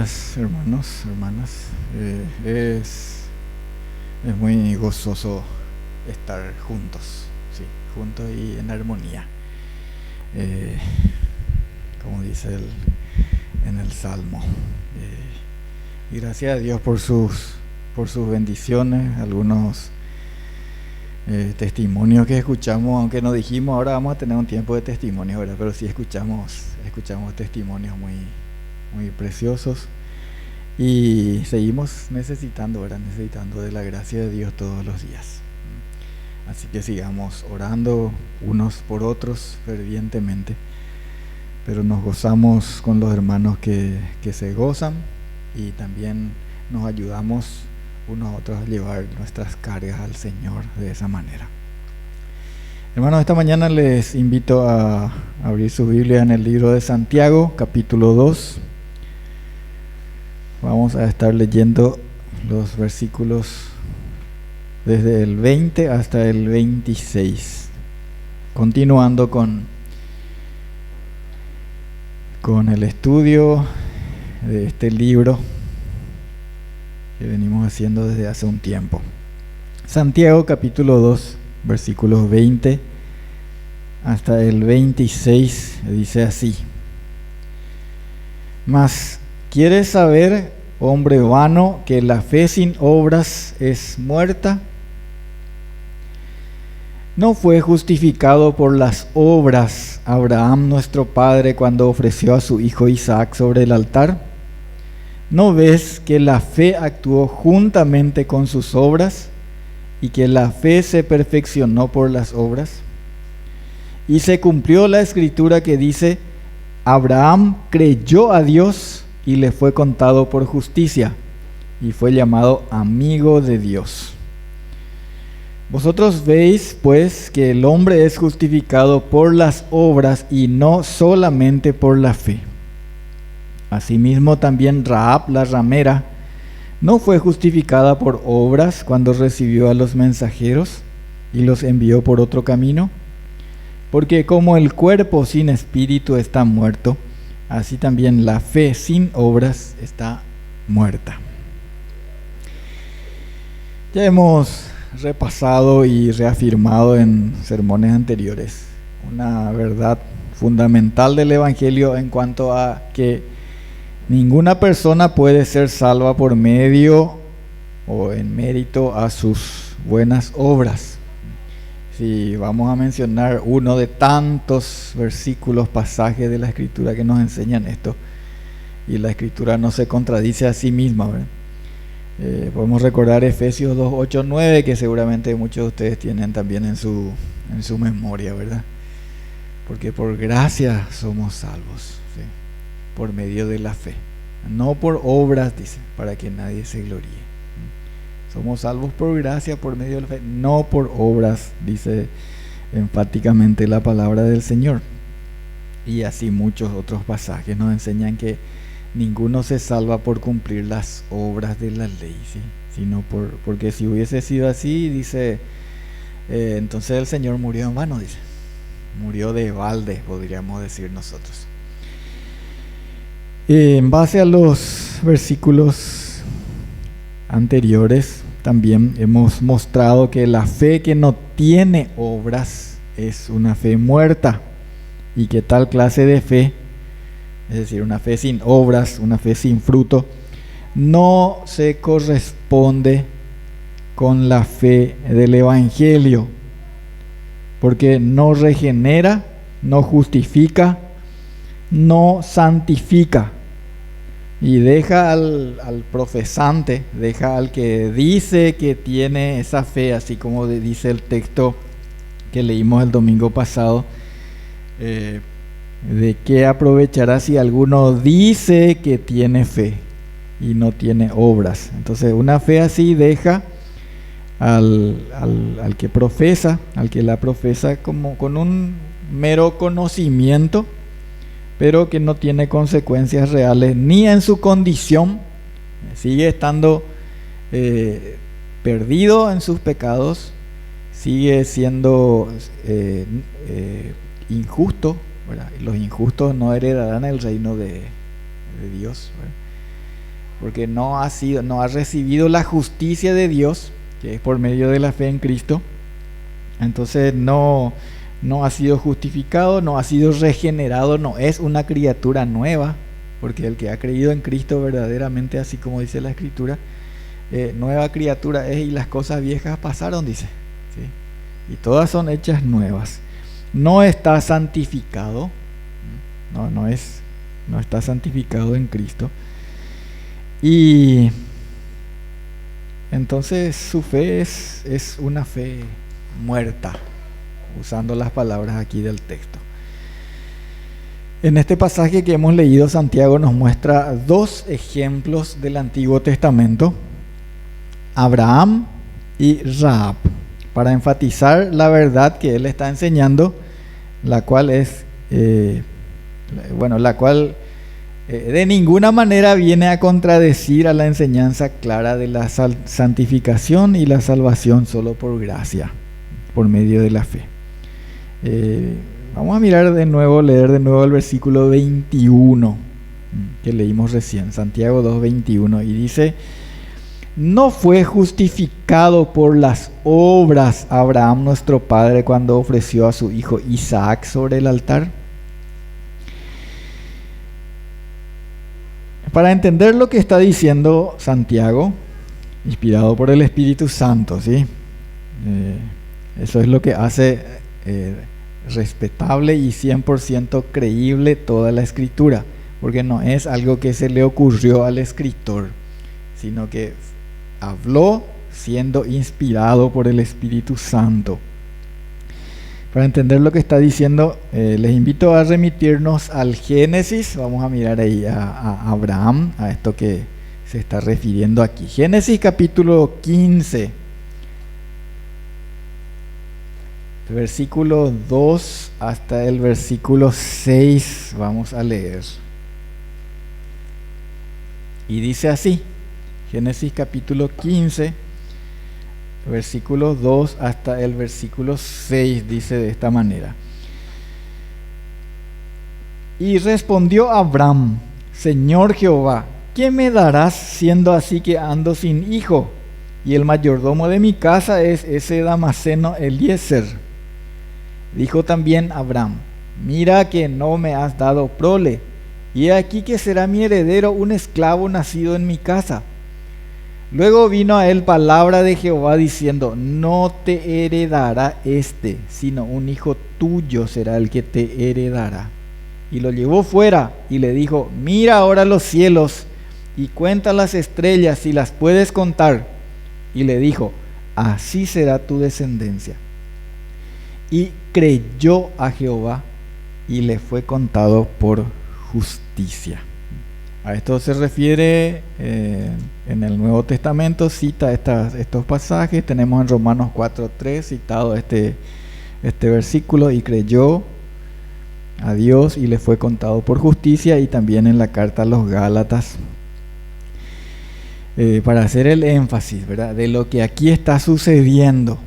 días, hermanos, hermanas. Es muy gozoso estar juntos, sí, juntos y en armonía. Como dice en el Salmo. Y gracias a Dios por sus bendiciones, algunos testimonios que escuchamos, aunque no dijimos, ahora vamos a tener un tiempo de testimonios, ¿verdad? Pero sí escuchamos testimonios muy preciosos y seguimos necesitando, ¿verdad? Necesitando de la gracia de Dios todos los días. Así que sigamos orando unos por otros fervientemente, pero nos gozamos con los hermanos que se gozan y también nos ayudamos unos a otros a llevar nuestras cargas al Señor de esa manera. Hermanos, esta mañana les invito a abrir su Biblia en el libro de Santiago, capítulo 2. Vamos a estar leyendo los versículos desde el 20 hasta el 26, continuando con el estudio de este libro que venimos haciendo desde hace un tiempo. Santiago capítulo 2, versículos 20 hasta el 26, dice así: Mas, ¿quieres saber, hombre vano, que la fe sin obras es muerta? ¿No fue justificado por las obras Abraham nuestro padre cuando ofreció a su hijo Isaac sobre el altar? ¿No ves que la fe actuó juntamente con sus obras y que la fe se perfeccionó por las obras? Y se cumplió la escritura que dice: Abraham creyó a Dios y le fue contado por justicia, y fue llamado amigo de Dios. Vosotros veis, pues, que el hombre es justificado por las obras y no solamente por la fe. Asimismo también Rahab la ramera no fue justificada por obras cuando recibió a los mensajeros y los envió por otro camino, porque como el cuerpo sin espíritu está muerto, así también la fe sin obras está muerta. Ya hemos repasado y reafirmado en sermones anteriores una verdad fundamental del Evangelio en cuanto a que ninguna persona puede ser salva por medio o en mérito a sus buenas obras. Si vamos a mencionar uno de tantos versículos, pasajes de la Escritura que nos enseñan esto, y la Escritura no se contradice a sí misma, ¿verdad? Podemos recordar Efesios 2, 8, 9, que seguramente muchos de ustedes tienen también en su memoria, ¿verdad? Porque por gracia somos salvos, ¿sí? Por medio de la fe, no por obras, dice, para que nadie se gloríe. Somos salvos por gracia, por medio de la fe, no por obras, dice enfáticamente la palabra del Señor. Y así muchos otros pasajes nos enseñan que ninguno se salva por cumplir las obras de la ley, ¿sí? Sino porque si hubiese sido así, dice, entonces el Señor murió en vano, dice. Murió de balde, podríamos decir nosotros. En base a los versículos anteriores, también hemos mostrado que la fe que no tiene obras es una fe muerta, y que tal clase de fe, es decir, una fe sin obras, una fe sin fruto, no se corresponde con la fe del Evangelio, porque no regenera, no justifica, no santifica, y deja al profesante, deja al que dice que tiene esa fe, así como dice el texto que leímos el domingo pasado, ¿de qué aprovechará si alguno dice que tiene fe y no tiene obras? Entonces una fe así deja al que profesa, al que la profesa como con un mero conocimiento, pero que no tiene consecuencias reales ni en su condición, sigue estando perdido en sus pecados, sigue siendo injusto, ¿verdad? Los injustos no heredarán el reino de Dios, ¿verdad? porque no ha recibido la justicia de Dios, que es por medio de la fe en Cristo. Entonces no ha sido justificado, no ha sido regenerado, no es una criatura nueva, porque el que ha creído en Cristo verdaderamente, así como dice la Escritura, nueva criatura es, y las cosas viejas pasaron, dice, ¿sí? Y todas son hechas nuevas. No está santificado, no está santificado en Cristo, y entonces su fe es una fe muerta, usando las palabras aquí del texto. En este pasaje que hemos leído, Santiago nos muestra dos ejemplos del Antiguo Testamento, Abraham y Rahab, para enfatizar la verdad que él está enseñando, la cual de ninguna manera viene a contradecir a la enseñanza clara de la santificación y la salvación solo por gracia, por medio de la fe. Vamos a leer de nuevo el versículo 21 que leímos recién, Santiago 2:21, y dice: ¿no fue justificado por las obras Abraham nuestro padre cuando ofreció a su hijo Isaac sobre el altar? Para entender lo que está diciendo Santiago, inspirado por el Espíritu Santo, ¿sí? Eso es lo que hace respetable y 100% creíble toda la Escritura, porque no es algo que se le ocurrió al escritor, sino que habló siendo inspirado por el Espíritu Santo. Para entender lo que está diciendo, les invito a remitirnos al Génesis. Vamos a mirar ahí a Abraham, a esto que se está refiriendo aquí. Génesis capítulo 15, versículo 2 hasta el versículo 6, vamos a leer. Y dice así, Génesis capítulo 15, versículo 2 hasta el versículo 6, dice de esta manera: y respondió Abraham: Señor Jehová, ¿qué me darás siendo así que ando sin hijo? Y el mayordomo de mi casa es ese Damaseno Eliezer. Dijo también Abraham: mira que no me has dado prole, y he aquí que será mi heredero un esclavo nacido en mi casa. Luego vino a él palabra de Jehová diciendo: no te heredará sino un hijo tuyo será el que te heredará. Y lo llevó fuera y le dijo: mira ahora los cielos y cuenta las estrellas si las puedes contar. Y le dijo: así será tu descendencia. Y creyó a Jehová y le fue contado por justicia. A esto se refiere en el Nuevo Testamento, cita estos pasajes. Tenemos en Romanos 4:3 citado este versículo: y creyó a Dios y le fue contado por justicia, y también en la carta a los Gálatas, para hacer el énfasis, ¿verdad?, de lo que aquí está sucediendo.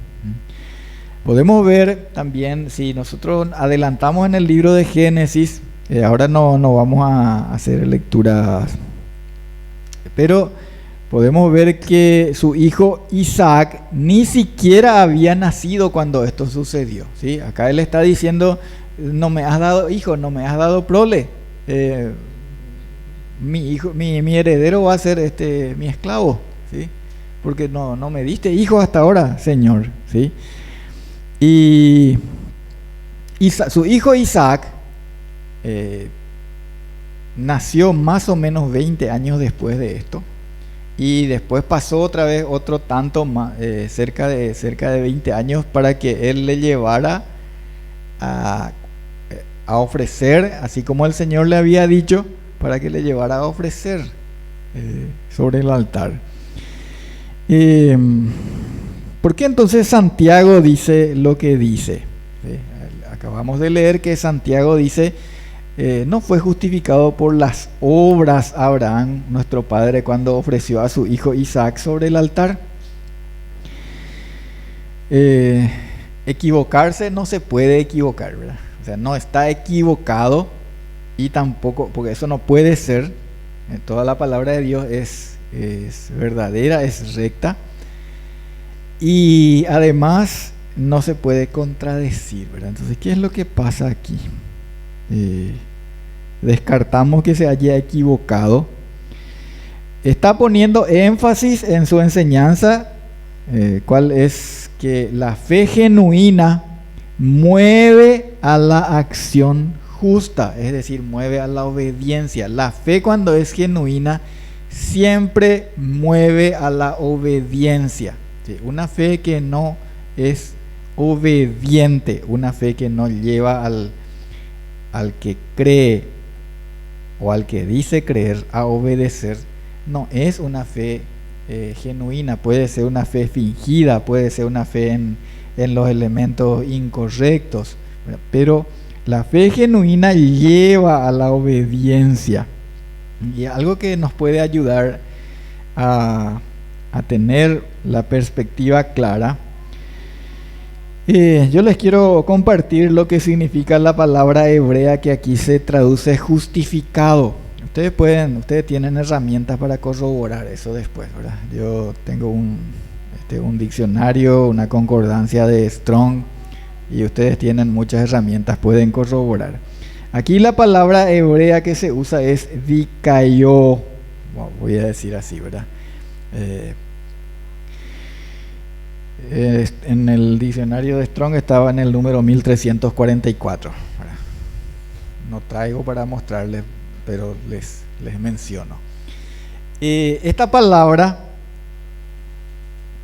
Podemos ver también, si nosotros adelantamos en el libro de Génesis, ahora no vamos a hacer lecturas, pero podemos ver que su hijo Isaac ni siquiera había nacido cuando esto sucedió, ¿sí? Acá él está diciendo: no me has dado hijo, no me has dado prole, mi hijo, mi heredero va a ser mi esclavo, ¿sí? Porque no me diste hijo hasta ahora, Señor, ¿sí? Y su hijo Isaac nació más o menos 20 años después de esto, y después pasó otra vez otro tanto más, cerca de 20 años, para que él le llevara a ofrecer, así como el Señor le había dicho, para que le llevara a ofrecer sobre el altar. ¿Por qué entonces Santiago dice lo que dice? Acabamos de leer que Santiago dice: no fue justificado por las obras Abraham, nuestro padre, cuando ofreció a su hijo Isaac sobre el altar. Equivocarse no se puede equivocar, ¿verdad? O sea, no está equivocado, y tampoco, porque eso no puede ser, Toda la palabra de Dios es verdadera, es recta y además no se puede contradecir, ¿verdad? Entonces, ¿qué es lo que pasa aquí? Descartamos que se haya equivocado. Está poniendo énfasis en su enseñanza, cuál es que la fe genuina mueve a la acción justa, es decir, mueve a la obediencia. La fe, cuando es genuina, siempre mueve a la obediencia. ¿Sí? Una fe que no es obediente, una fe que no lleva al que cree o al que dice creer a obedecer, no es una fe genuina. Puede ser una fe fingida, puede ser una fe en los elementos incorrectos, pero la fe genuina lleva a la obediencia. Y algo que nos puede ayudar a tener la perspectiva clara, yo les quiero compartir lo que significa la palabra hebrea que aquí se traduce justificado. Ustedes tienen herramientas para corroborar eso después, ¿verdad? Yo tengo un diccionario, una concordancia de Strong, y ustedes tienen muchas herramientas, pueden corroborar. Aquí la palabra hebrea que se usa es dikaió, voy a decir así, ¿verdad? En el diccionario de Strong estaba en el número 1344, ¿verdad? No traigo para mostrarles, pero les menciono. Esta palabra,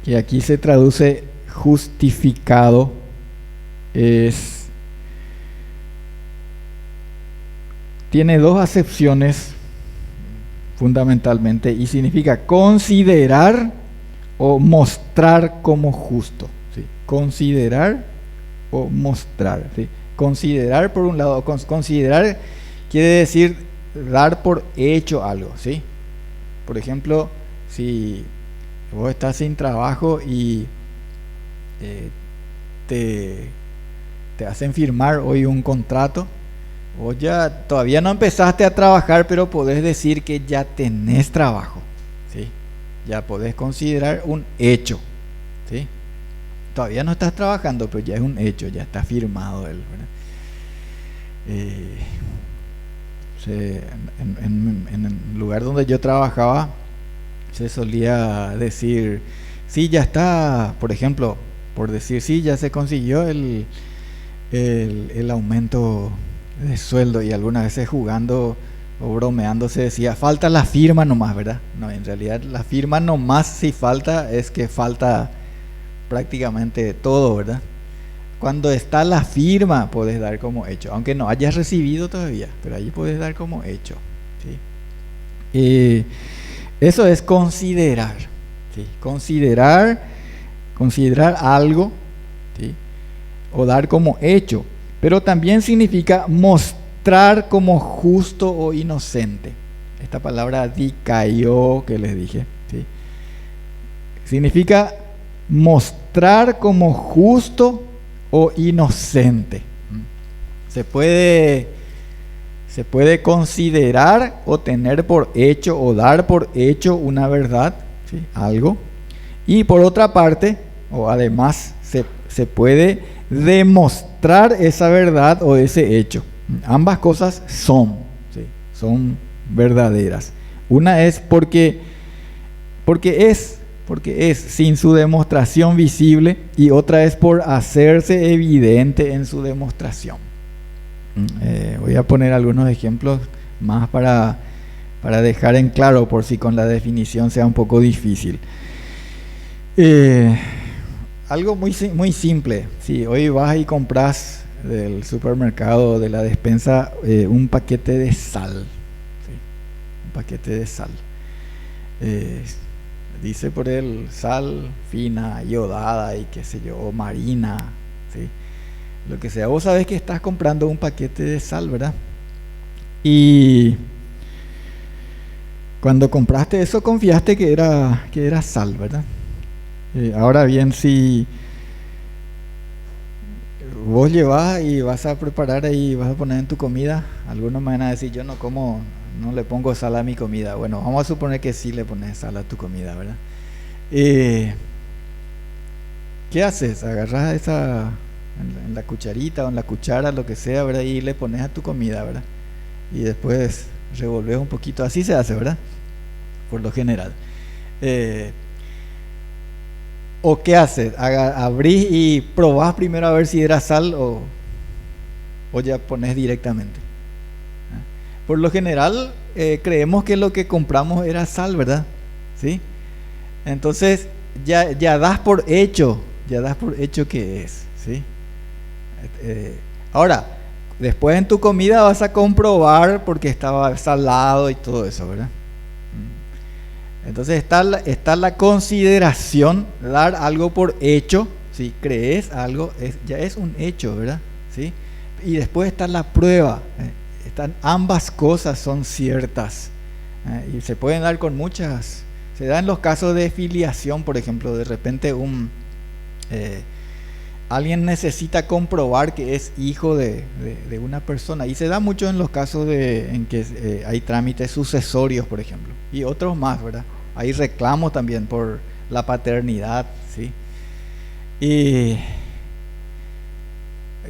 que aquí se traduce justificado, tiene dos acepciones fundamentalmente y significa considerar o mostrar como justo, ¿sí? Considerar o mostrar, ¿sí? Considerar, por un lado, considerar quiere decir dar por hecho algo, ¿sí? Por ejemplo, si vos estás sin trabajo y te hacen firmar hoy un contrato, vos ya todavía no empezaste a trabajar, pero podés decir que ya tenés trabajo, ¿sí? Ya podés considerar un hecho, ¿sí? Todavía no estás trabajando, pero ya es un hecho, ya está firmado él, ¿verdad? En el lugar donde yo trabajaba se solía decir, sí, ya está, por ejemplo, por decir, sí, ya se consiguió el aumento de sueldo, y algunas veces jugando o bromeando se decía, falta la firma nomás, ¿verdad? No, en realidad la firma nomás, si falta, es que falta prácticamente todo, ¿verdad? Cuando está la firma podés dar como hecho, aunque no hayas recibido todavía, pero allí podés dar como hecho, ¿sí? Eso es considerar, ¿sí? Considerar algo, ¿sí? O dar como hecho, pero también significa mostrar como justo o inocente. Esta palabra dikaió que les dije, ¿sí? Significa mostrar como justo o inocente. Se puede considerar o tener por hecho o dar por hecho una verdad, ¿sí? Algo, y por otra parte, o además se puede demostrar esa verdad o ese hecho. Ambas cosas son verdaderas. Una es porque es sin su demostración visible, y otra es por hacerse evidente en su demostración. Voy a poner algunos ejemplos más para dejar en claro, por si con la definición sea un poco difícil. Algo muy simple. Si hoy vas y compras del supermercado, de la despensa, un paquete de sal, ¿sí? Un paquete de sal. Dice por él sal fina, iodada y qué sé yo, marina, ¿sí? Lo que sea. Vos sabés que estás comprando un paquete de sal, ¿verdad? Y cuando compraste eso confiaste que era sal, ¿verdad? Ahora bien, si vos llevas y vas a preparar ahí, vas a poner en tu comida, algunos me van a decir, yo no no le pongo sal a mi comida. Bueno, vamos a suponer que sí le pones sal a tu comida, ¿verdad? ¿Qué haces? Agarras esa en la cucharita o en la cuchara, lo que sea, ¿verdad? Y le pones a tu comida, ¿verdad? Y después revolves un poquito. Así se hace, ¿verdad? Por lo general. ¿O qué haces? Abrís y probás primero a ver si era sal o ya pones directamente. Por lo general creemos que lo que compramos era sal, ¿verdad? ¿Sí? Entonces ya das por hecho que es, ¿sí? Ahora, después en tu comida vas a comprobar porque estaba salado y todo eso, ¿verdad? Entonces está la consideración, dar algo por hecho, si crees algo, ya es un hecho, ¿verdad? ¿Sí? Y después está la prueba, ambas cosas son ciertas, y se pueden dar con muchas, se da en los casos de filiación, por ejemplo, de repente alguien necesita comprobar que es hijo de una persona, y se da mucho en los casos en que hay trámites sucesorios, por ejemplo, y otros más, ¿verdad? Hay reclamos también por la paternidad, ¿sí? Y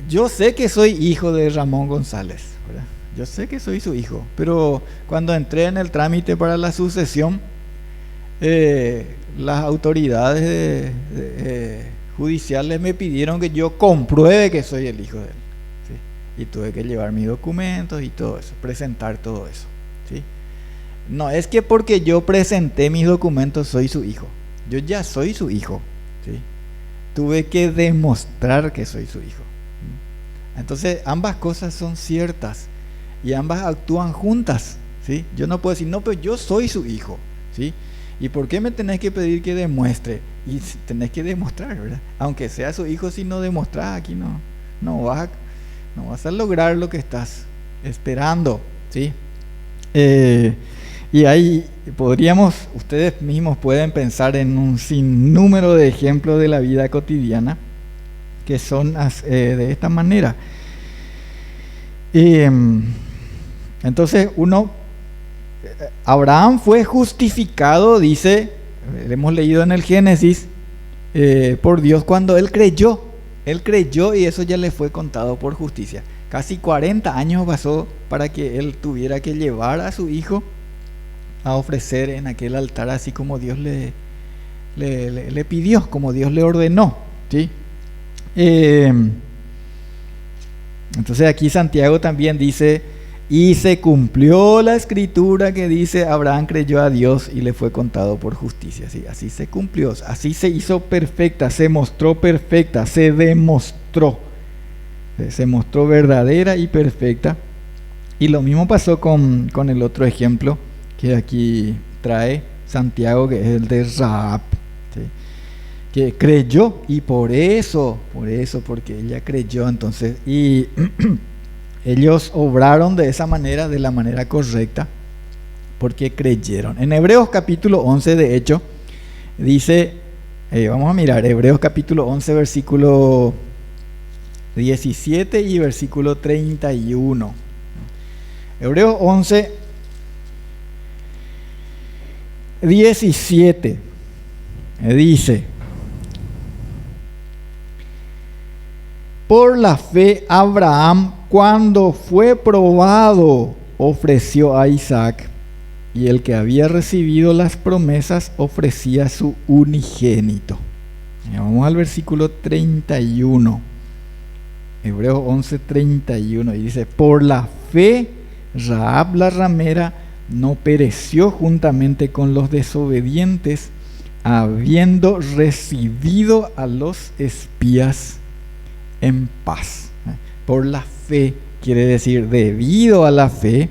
yo sé que soy hijo de Ramón González, ¿verdad? Yo sé que soy su hijo, pero cuando entré en el trámite para la sucesión, las autoridades judiciales me pidieron que yo compruebe que soy el hijo de él, ¿sí? Y tuve que llevar mis documentos y todo eso, presentar todo eso, ¿sí? No es que porque yo presenté mis documentos soy su hijo, yo ya soy su hijo, ¿sí? Tuve que demostrar que soy su hijo. Entonces ambas cosas son ciertas y ambas actúan juntas, ¿sí? Yo no puedo decir, no, pero yo soy su hijo, ¿sí? ¿Y por qué me tenés que pedir que demuestre? Y tenés que demostrar, ¿verdad? Aunque sea su hijo, si no demostrás, aquí no vas a lograr lo que estás esperando, ¿sí? Y ahí ustedes mismos pueden pensar en un sinnúmero de ejemplos de la vida cotidiana que son de esta manera. Entonces Abraham fue justificado, dice, hemos leído en el Génesis, por Dios cuando él creyó y eso ya le fue contado por justicia. Casi 40 años pasó para que él tuviera que llevar a su hijo a ofrecer en aquel altar, así como Dios le pidió, como Dios le ordenó, ¿sí? Entonces aquí Santiago también dice, y se cumplió la escritura que dice, Abraham creyó a Dios y le fue contado por justicia, ¿sí? Así se cumplió, así se hizo perfecta, se mostró perfecta, se demostró, se mostró verdadera y perfecta. Y lo mismo pasó con el otro ejemplo que aquí trae Santiago, que es el de Rahab, ¿sí? Que creyó, y porque ella creyó, entonces, y ellos obraron de esa manera, de la manera correcta, porque creyeron. En Hebreos capítulo 11, de hecho, dice, vamos a mirar, Hebreos capítulo 11, versículo 17 y versículo 31. Hebreos 11, 17, dice, por la fe Abraham, cuando fue probado, ofreció a Isaac, y el que había recibido las promesas ofrecía su unigénito. Vamos al versículo 31, Hebreos 11, 31, y dice, por la fe Rahab la ramera no pereció juntamente con los desobedientes, habiendo recibido a los espías en paz. Por la fe quiere decir debido a la fe.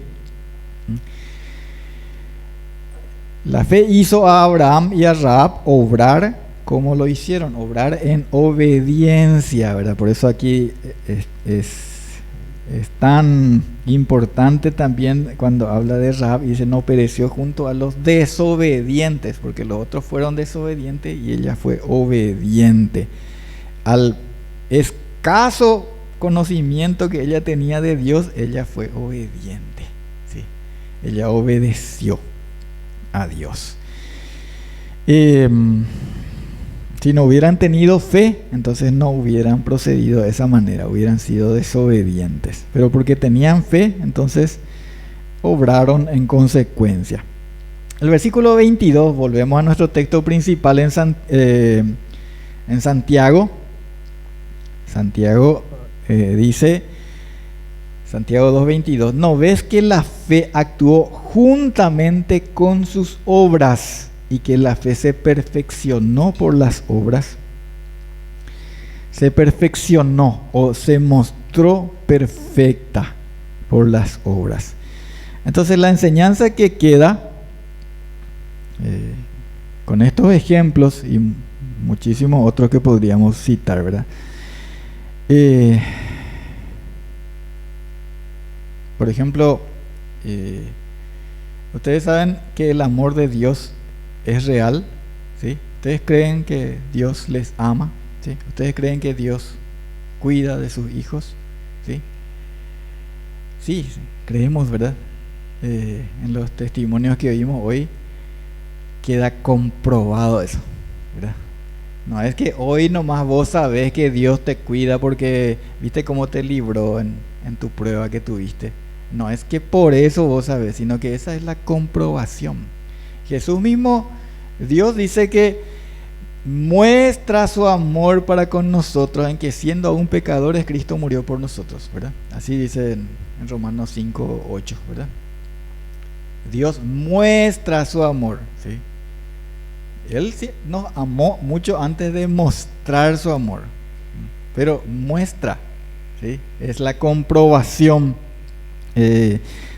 La fe hizo a Abraham y a Rahab obrar como lo hicieron, obrar en obediencia, ¿verdad? Por eso aquí es tan importante también cuando habla de Rahab, dice no pereció junto a los desobedientes, porque los otros fueron desobedientes y ella fue obediente. Al escaso conocimiento que ella tenía de Dios, ella fue obediente, ¿sí? ella obedeció a Dios. Si no hubieran tenido fe, entonces no hubieran procedido de esa manera, hubieran sido desobedientes. Pero porque tenían fe, entonces obraron en consecuencia. El versículo 22, volvemos a nuestro texto principal en Santiago. Santiago dice, Santiago 2:22, ¿no ves que la fe actuó juntamente con sus obras y que la fe se perfeccionó por las obras? Se perfeccionó o se mostró perfecta por las obras. Entonces la enseñanza que queda con estos ejemplos y muchísimos otros que podríamos citar, ¿verdad? Por ejemplo, ustedes saben que el amor de Dios es real, ¿sí? Ustedes creen que Dios les ama, ¿sí? Ustedes creen que Dios cuida de sus hijos, ¿sí? Sí, creemos, ¿verdad? En los testimonios que oímos hoy queda comprobado eso, ¿verdad? No es que hoy nomás vos sabés que Dios te cuida porque viste cómo te libró en tu prueba que tuviste. No es que por eso vos sabés, sino que esa es la comprobación. Jesús mismo, Dios dice que muestra su amor para con nosotros en que siendo aún pecadores Cristo murió por nosotros, ¿verdad? Así dice en Romanos 5:8, ¿verdad? Dios muestra su amor, ¿sí? Él nos amó mucho antes de mostrar su amor, pero muestra, ¿sí? Es la comprobación.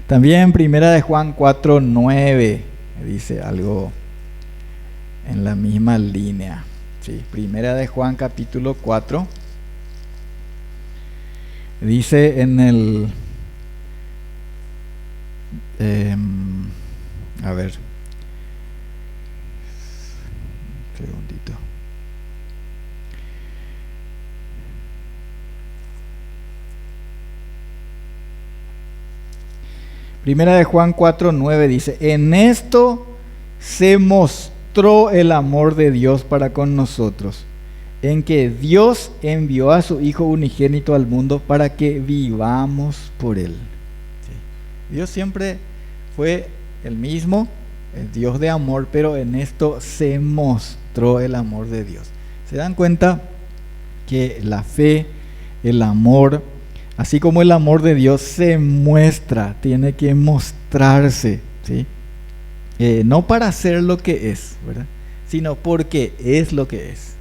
También en Primera de Juan 4:9 dice algo en la misma línea, ¿sí? Primera de Juan capítulo 4 dice en el a ver, un segundito. Primera de Juan 4:9 dice, en esto se mostró el amor de Dios para con nosotros, en que Dios envió a su Hijo unigénito al mundo para que vivamos por Él. ¿Sí? Dios siempre fue el mismo, el Dios de amor, pero en esto se mostró el amor de Dios. ¿Se dan cuenta que la fe, el amor, así como el amor de Dios se muestra, tiene que mostrarse, ¿sí? No para ser lo que es, ¿verdad? Sino porque es lo que es.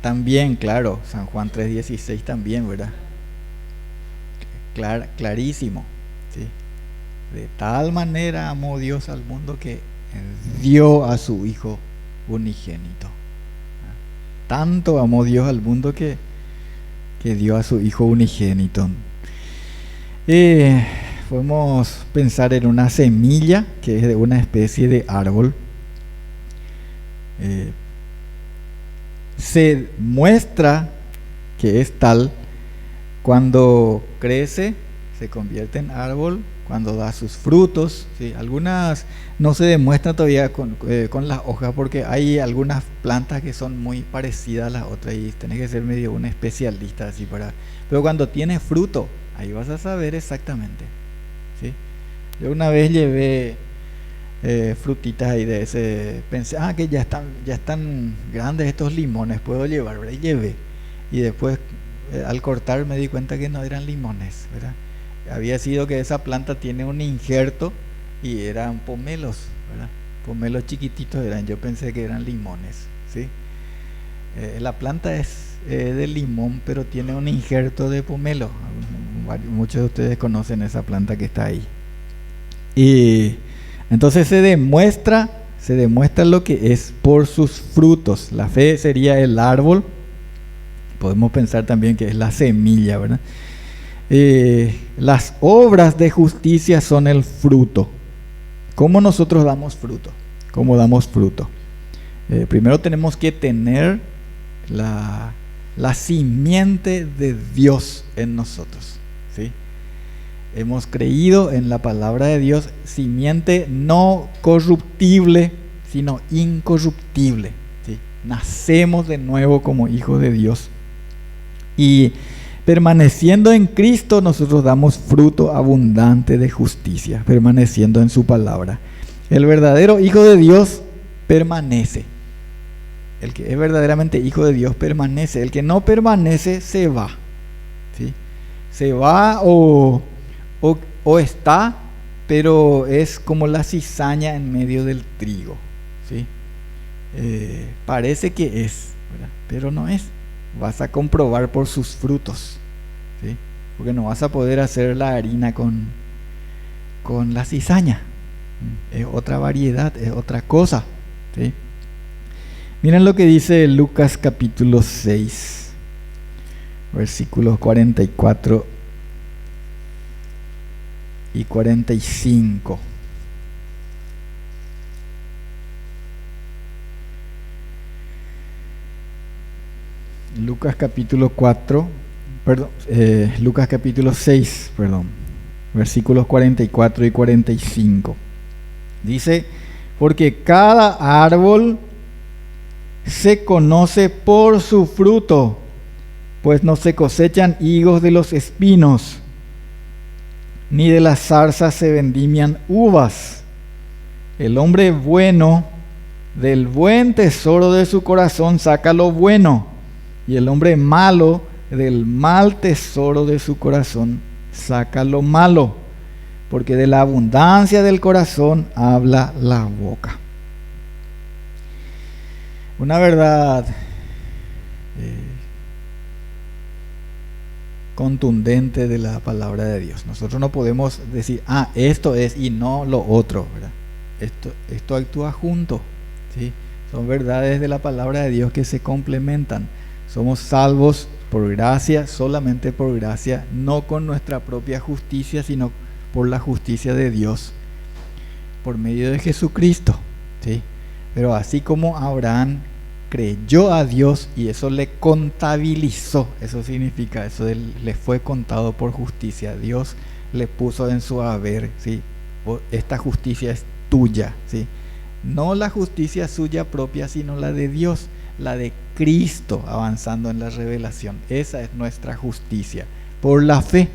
También, claro, San Juan 3:16 también, ¿verdad? Clarísimo, ¿sí? De tal manera amó Dios al mundo que dio a su Hijo unigénito. Tanto amó Dios al mundo que dio a su Hijo unigénito. Podemos pensar en una semilla que es de una especie de árbol. Se muestra que es tal cuando crece, se convierte en árbol, cuando da sus frutos, ¿sí? Algunas no se demuestran todavía con las hojas porque hay algunas plantas que son muy parecidas a las otras y tenés que ser medio un especialista así para... Pero cuando tiene fruto, ahí vas a saber exactamente, ¿sí? Yo una vez llevé frutitas ahí de ese, pensé, que ya están grandes estos limones, puedo llevar, ¿verdad? Y llevé, y después al cortar me di cuenta que no eran limones, ¿verdad? Había sido que esa planta tiene un injerto y eran pomelos, ¿verdad? Pomelos chiquititos eran, yo pensé que eran limones, ¿sí? La planta es de limón, pero tiene un injerto de pomelo. Muchos de ustedes conocen esa planta que está ahí. Y entonces se demuestra lo que es por sus frutos. La fe sería el árbol. Podemos pensar también que es la semilla, ¿verdad? Las obras de justicia son el fruto. ¿Cómo nosotros damos fruto? ¿Cómo damos fruto? Primero tenemos que tener la simiente de Dios en nosotros, ¿sí? Hemos creído en la palabra de Dios, simiente no corruptible, sino incorruptible, ¿sí? Nacemos de nuevo como hijos de Dios. Y permaneciendo en Cristo, nosotros damos fruto abundante de justicia, permaneciendo en su palabra. El verdadero hijo de Dios permanece. El que es verdaderamente hijo de Dios permanece. El que no permanece se va, ¿sí? Se va o está, pero es como la cizaña en medio del trigo, ¿sí? Parece que es, ¿verdad? Pero no es. Vas a comprobar por sus frutos, ¿sí? Porque no vas a poder hacer la harina con la cizaña. Es otra variedad, es otra cosa, ¿sí? Miren lo que dice Lucas capítulo 6, versículos 44 y 45. Lucas capítulo 6, versículos 44 y 45. Dice: porque cada árbol se conoce por su fruto, pues no se cosechan higos de los espinos, ni de las zarzas se vendimian uvas. El hombre bueno del buen tesoro de su corazón saca lo bueno, y el hombre malo del mal tesoro de su corazón saca lo malo, porque de la abundancia del corazón habla la boca. Una verdad contundente de la palabra de Dios. Nosotros no podemos decir, esto es y no lo otro, ¿verdad? Esto actúa junto, ¿sí? Son verdades de la palabra de Dios que se complementan. Somos salvos por gracia, solamente por gracia, no con nuestra propia justicia, sino por la justicia de Dios, por medio de Jesucristo, ¿sí? Pero así como Abraham creyó a Dios y eso le contabilizó, eso significa, eso le fue contado por justicia. Dios le puso en su haber, ¿sí? Esta justicia es tuya, ¿sí? No la justicia suya propia, sino la de Dios, la de Cristo, avanzando en la revelación. Esa es nuestra justicia, por la fe.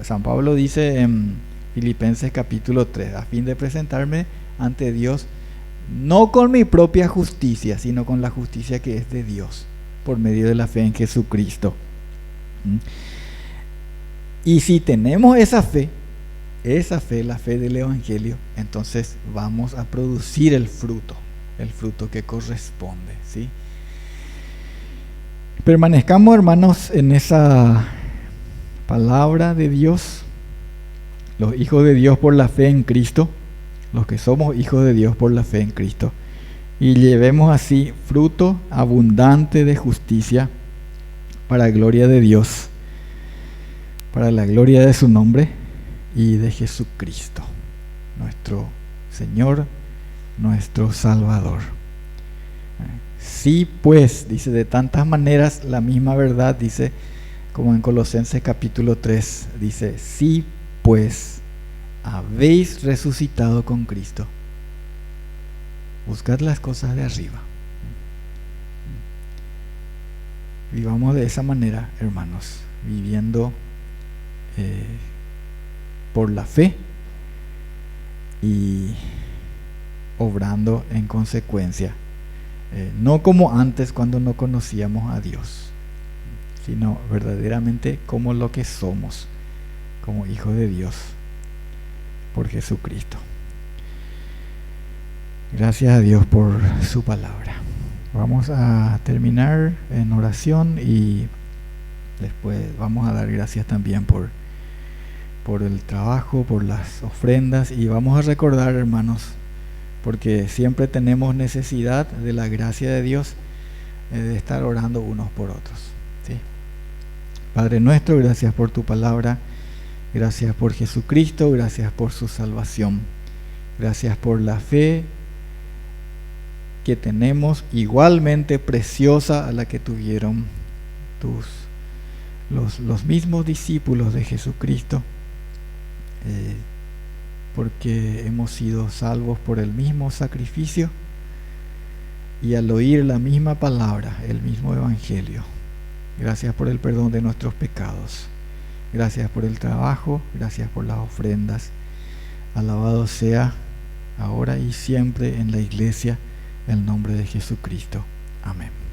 San Pablo dice en Filipenses capítulo 3, a fin de presentarme ante Dios no con mi propia justicia, sino con la justicia que es de Dios, por medio de la fe en Jesucristo. Y si tenemos esa fe, la fe del Evangelio, entonces vamos a producir el fruto que corresponde, ¿sí? Permanezcamos, hermanos, en esa palabra de Dios, los hijos de Dios por la fe en Cristo, los que somos hijos de Dios por la fe en Cristo, y llevemos así fruto abundante de justicia para la gloria de Dios, para la gloria de su nombre y de Jesucristo, nuestro Señor, nuestro Salvador. Sí, pues, dice, de tantas maneras la misma verdad, dice, como en Colosenses capítulo 3, dice, sí, pues, habéis resucitado con Cristo, buscad las cosas de arriba. Vivamos de esa manera, hermanos, viviendo por la fe y obrando en consecuencia, no como antes cuando no conocíamos a Dios, sino verdaderamente como lo que somos, como hijos de Dios por Jesucristo. Gracias a Dios por su palabra. Vamos a terminar en oración y después vamos a dar gracias también por el trabajo, por las ofrendas, y vamos a recordar, hermanos, porque siempre tenemos necesidad de la gracia de Dios, de estar orando unos por otros, ¿sí? Padre nuestro, gracias por tu palabra, gracias por Jesucristo, gracias por su salvación, gracias por la fe que tenemos, igualmente preciosa a la que tuvieron los mismos discípulos de Jesucristo, porque hemos sido salvos por el mismo sacrificio y al oír la misma palabra, el mismo evangelio. Gracias por el perdón de nuestros pecados. Gracias por el trabajo, gracias por las ofrendas. Alabado sea ahora y siempre en la iglesia el nombre de Jesucristo. Amén.